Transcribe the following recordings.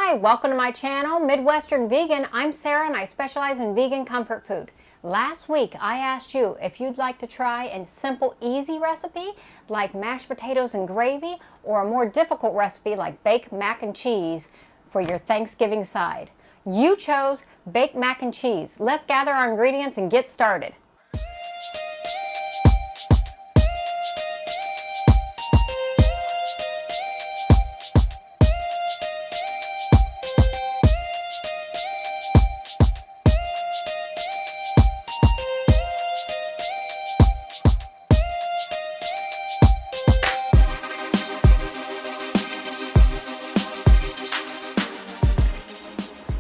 Hi, welcome to my channel, Midwestern Vegan. I'm Sarah and I specialize in vegan comfort food. Last week I asked you if you'd like to try a simple, easy recipe like mashed potatoes and gravy, or a more difficult recipe like baked mac and cheese for your Thanksgiving side. You chose baked mac and cheese. Let's gather our ingredients and get started.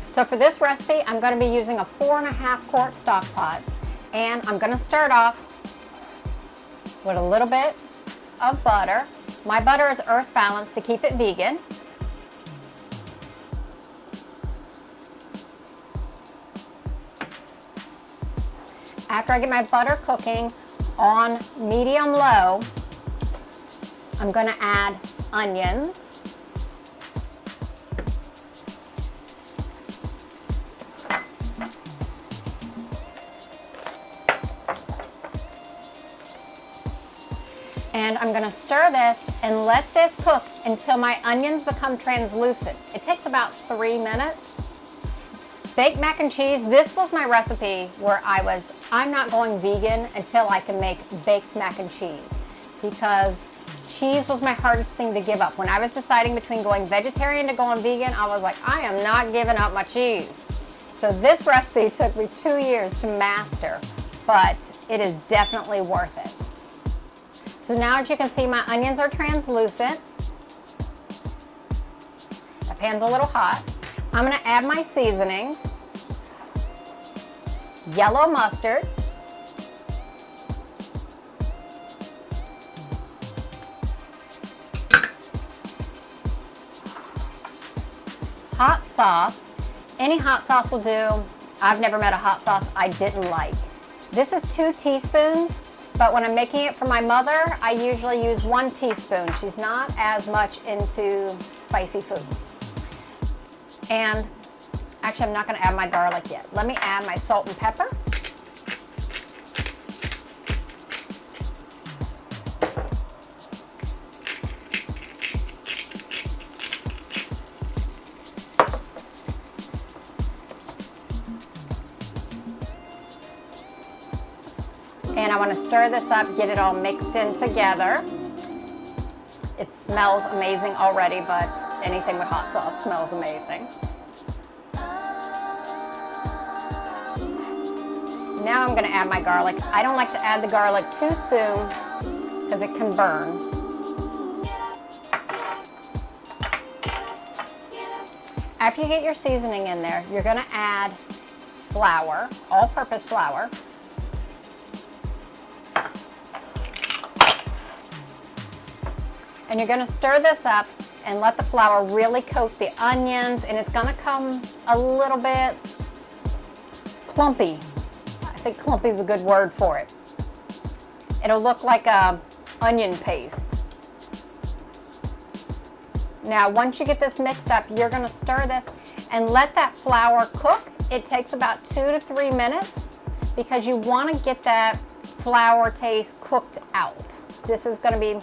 So for this recipe, I'm going to be using a 4.5 quart stock pot, and I'm going to start off with a little bit of butter. My butter is earth balanced to keep it vegan. After I get my butter cooking on medium-low, I'm going to add onions. And I'm going to stir this and let this cook until my onions become translucent. It takes about 3 minutes. Baked mac and cheese, this was my recipe where I'm not going vegan until I can make baked mac and cheese, because cheese was my hardest thing to give up. When I was deciding between going vegetarian to going vegan, I was like, I am not giving up my cheese. So this recipe took me 2 years to master, but it is definitely worth it. So now, as you can see, my onions are translucent. The pan's a little hot. I'm going to add my seasonings. Yellow mustard. Hot sauce. Any hot sauce will do. I've never met a hot sauce I didn't like. This is 2 teaspoons. But when I'm making it for my mother, I usually use 1 teaspoon. She's not as much into spicy food. And actually, I'm not going to add my garlic yet. Let me add my salt and pepper. And I want to stir this up, get it all mixed in together. It smells amazing already, but anything with hot sauce smells amazing. Now I'm going to add my garlic. I don't like to add the garlic too soon because it can burn. After you get your seasoning in there, you're going to add flour, all-purpose flour. And you're going to stir this up and let the flour really coat the onions, and it's going to come a little bit clumpy. I think clumpy is a good word for it. It'll look like a onion paste. Now, once you get this mixed up, you're going to stir this and let that flour cook. It takes about 2 to 3 minutes because you want to get that flour taste cooked out. This is going to be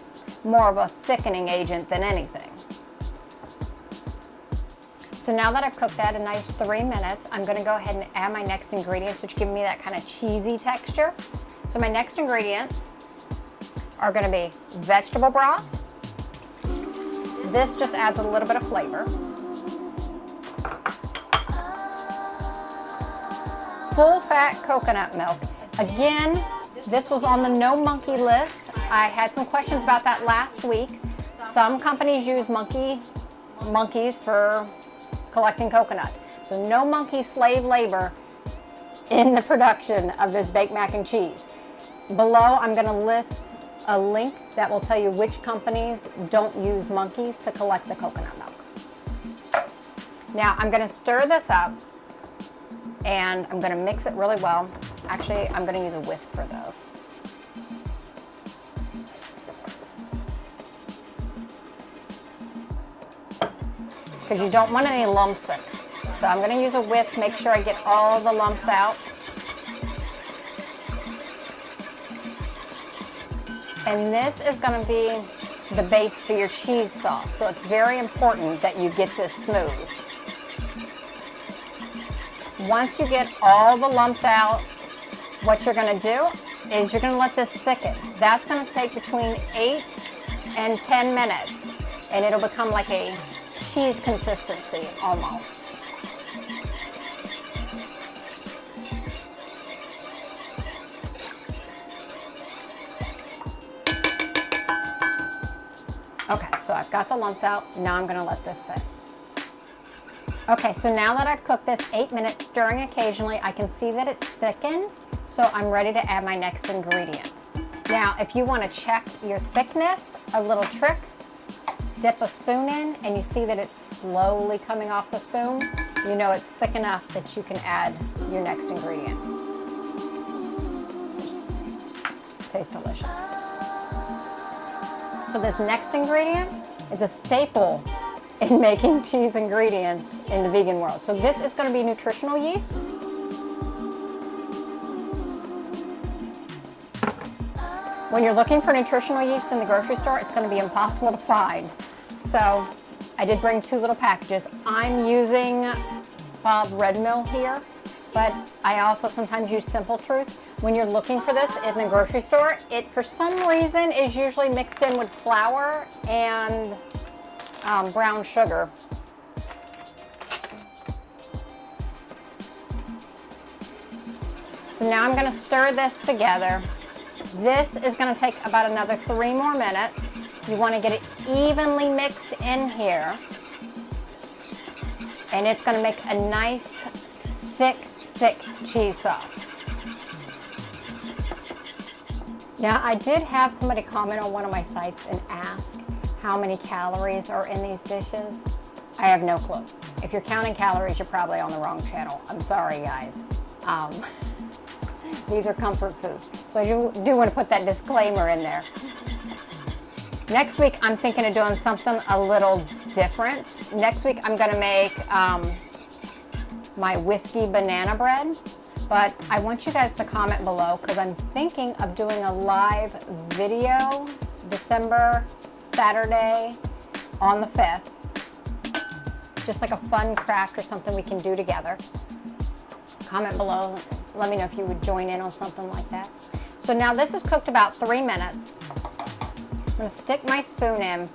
more of a thickening agent than anything. So now that I've cooked that a nice 3 minutes, I'm going to go ahead and add my next ingredients, which give me that kind of cheesy texture. So my next ingredients are going to be vegetable broth. This just adds a little bit of flavor. Full fat coconut milk. Again, this was on the no monkey list. I had some questions about that last week. Some companies use monkeys for collecting coconut. So no monkey slave labor in the production of this baked mac and cheese. Below, I'm going to list a link that will tell you which companies don't use monkeys to collect the coconut milk. Now I'm going to stir this up and I'm going to mix it really well. Actually, I'm going to use a whisk for this. because you don't want any lumps in it. So I'm going to use a whisk, make sure I get all the lumps out. And this is going to be the base for your cheese sauce. So it's very important that you get this smooth. Once you get all the lumps out, what you're going to do is you're going to let this thicken. That's going to take between 8 and 10 minutes, and it'll become like a cheese consistency almost. Okay, so I've got the lumps out. Now I'm going to let this sit. Okay, so now that I've cooked this 8 minutes, stirring occasionally, I can see that it's thickened, so I'm ready to add my next ingredient. Now, if you want to check your thickness, a little trick, dip a spoon in and you see that it's slowly coming off the spoon, you know it's thick enough that you can add your next ingredient. Tastes delicious. So this next ingredient is a staple in making cheese ingredients in the vegan world. So this is going to be nutritional yeast. When you're looking for nutritional yeast in the grocery store, it's going to be impossible to find. So I did bring 2 little packages. I'm using Bob Red Mill here, but I also sometimes use Simple Truth. When you're looking for this in the grocery store, it for some reason is usually mixed in with flour and brown sugar. So now I'm going to stir this together. This is going to take about another 3 more minutes. You want to get it evenly mixed in here. And it's going to make a nice, thick cheese sauce. Now, I did have somebody comment on one of my sites and ask how many calories are in these dishes. I have no clue. If you're counting calories, you're probably on the wrong channel. I'm sorry, guys. These are comfort food. So you do want to put that disclaimer in there. Next week, I'm thinking of doing something a little different. Next week, I'm going to make my whiskey banana bread. But I want you guys to comment below because I'm thinking of doing a live video December Saturday on the 5th. Just like a fun craft or something we can do together. Comment below. Let me know if you would join in on something like that. So now this is cooked about 3 minutes. I'm going to stick my spoon in,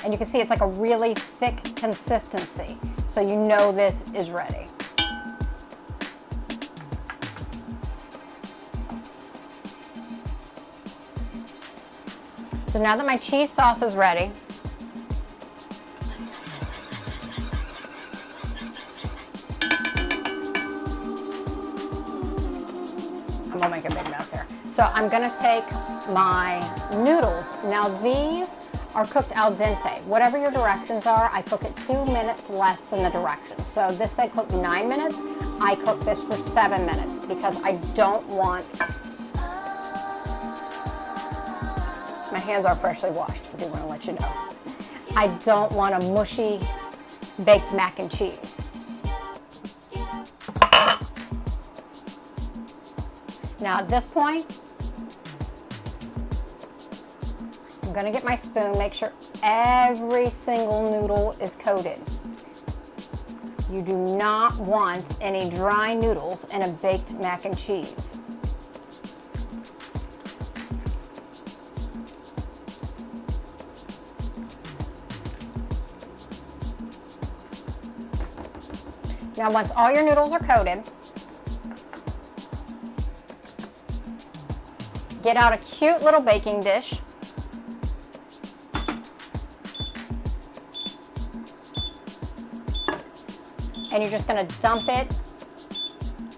and you can see it's like a really thick consistency. So you know this is ready. So now that my cheese sauce is ready, I'm gonna make a big mess here. So I'm gonna take my noodles. Now these are cooked al dente. Whatever your directions are, I cook it 2 minutes less than the directions. So this said cook 9 minutes. I cook this for 7 minutes because I don't want, my hands are freshly washed, I do want to let you know. I don't want a mushy baked mac and cheese. Now at this point, I'm going to get my spoon, make sure every single noodle is coated. You do not want any dry noodles in a baked mac and cheese. Now once all your noodles are coated, get out a cute little baking dish. And you're just going to dump it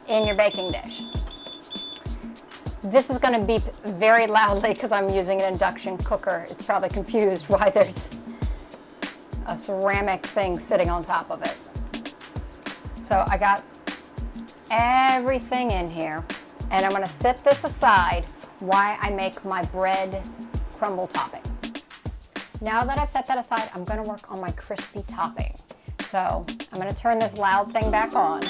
in your baking dish. This is going to beep very loudly because I'm using an induction cooker. It's probably confused why there's a ceramic thing sitting on top of it. So I got everything in here, and I'm going to set this aside while I make my bread crumble topping. Now that I've set that aside, I'm going to work on my crispy topping. So I'm going to turn this loud thing back on.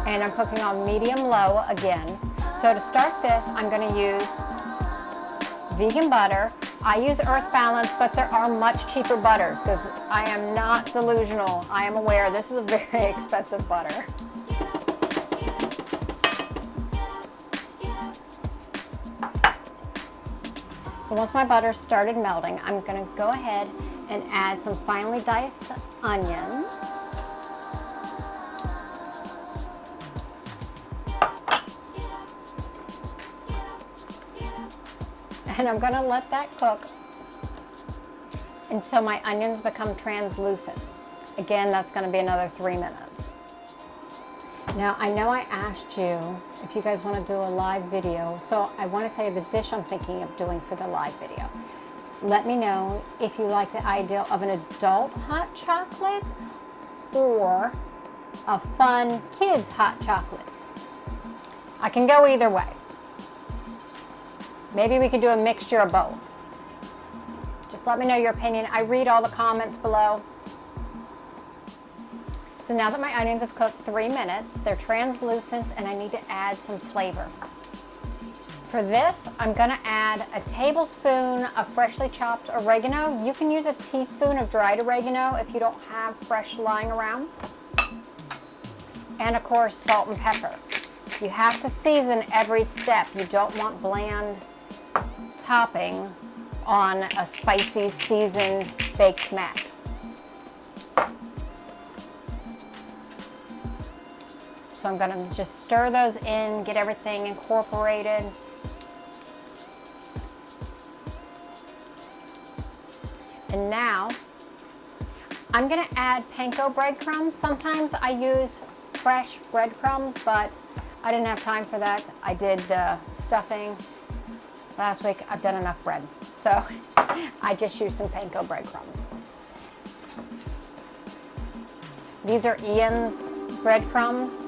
And I'm cooking on medium-low again. So to start this, I'm going to use vegan butter. I use Earth Balance, but there are much cheaper butters because I am not delusional. I am aware this is a very expensive butter. So once my butter started melting, I'm going to go ahead and add some finely diced onions. And I'm going to let that cook until my onions become translucent. Again, that's going to be another 3 minutes. Now, I know I asked you if you guys want to do a live video, so I want to tell you the dish I'm thinking of doing for the live video. Let me know if you like the idea of an adult hot chocolate or a fun kids hot chocolate. I can go either way. Maybe we could do a mixture of both. Just let me know your opinion. I read all the comments below. So now that my onions have cooked 3 minutes, they're translucent and I need to add some flavor. For this, I'm gonna add a tablespoon of freshly chopped oregano. You can use a teaspoon of dried oregano if you don't have fresh lying around. And of course, salt and pepper. You have to season every step. You don't want bland topping on a spicy seasoned baked mac. So I'm going to just stir those in, get everything incorporated. And now I'm going to add panko breadcrumbs. Sometimes I use fresh breadcrumbs, but I didn't have time for that. I did the stuffing last week. I've done enough bread. So I just used some panko breadcrumbs. These are Ian's breadcrumbs.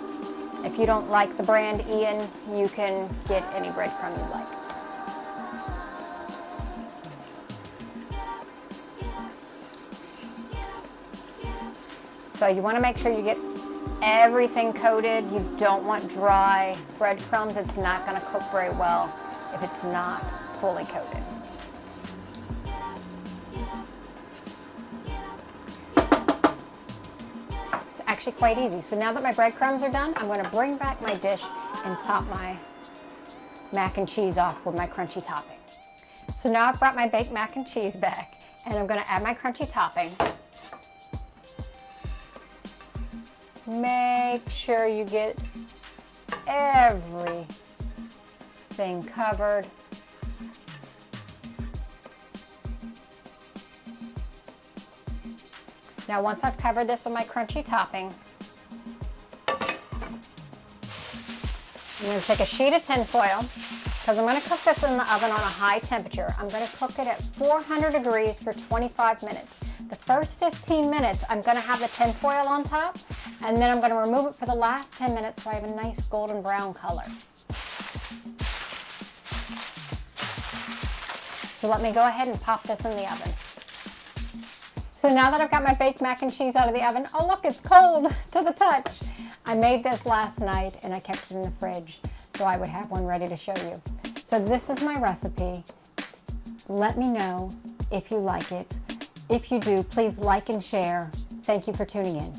If you don't like the brand Ian, you can get any breadcrumb you like. So you want to make sure you get everything coated. You don't want dry breadcrumbs. It's not going to cook very well if it's not fully coated. It's actually quite easy. So now that my breadcrumbs are done, I'm going to bring back my dish and top my mac and cheese off with my crunchy topping. So now I've brought my baked mac and cheese back and I'm going to add my crunchy topping. Make sure you get everything covered. Now once I've covered this with my crunchy topping, I'm going to take a sheet of tin foil because I'm going to cook this in the oven on a high temperature. I'm going to cook it at 400 degrees for 25 minutes. The first 15 minutes, I'm going to have the tin foil on top, and then I'm going to remove it for the last 10 minutes so I have a nice golden brown color. So let me go ahead and pop this in the oven. So now that I've got my baked mac and cheese out of the oven, oh look, it's cold to the touch. I made this last night and I kept it in the fridge so I would have one ready to show you. So this is my recipe. Let me know if you like it. If you do, please like and share. Thank you for tuning in.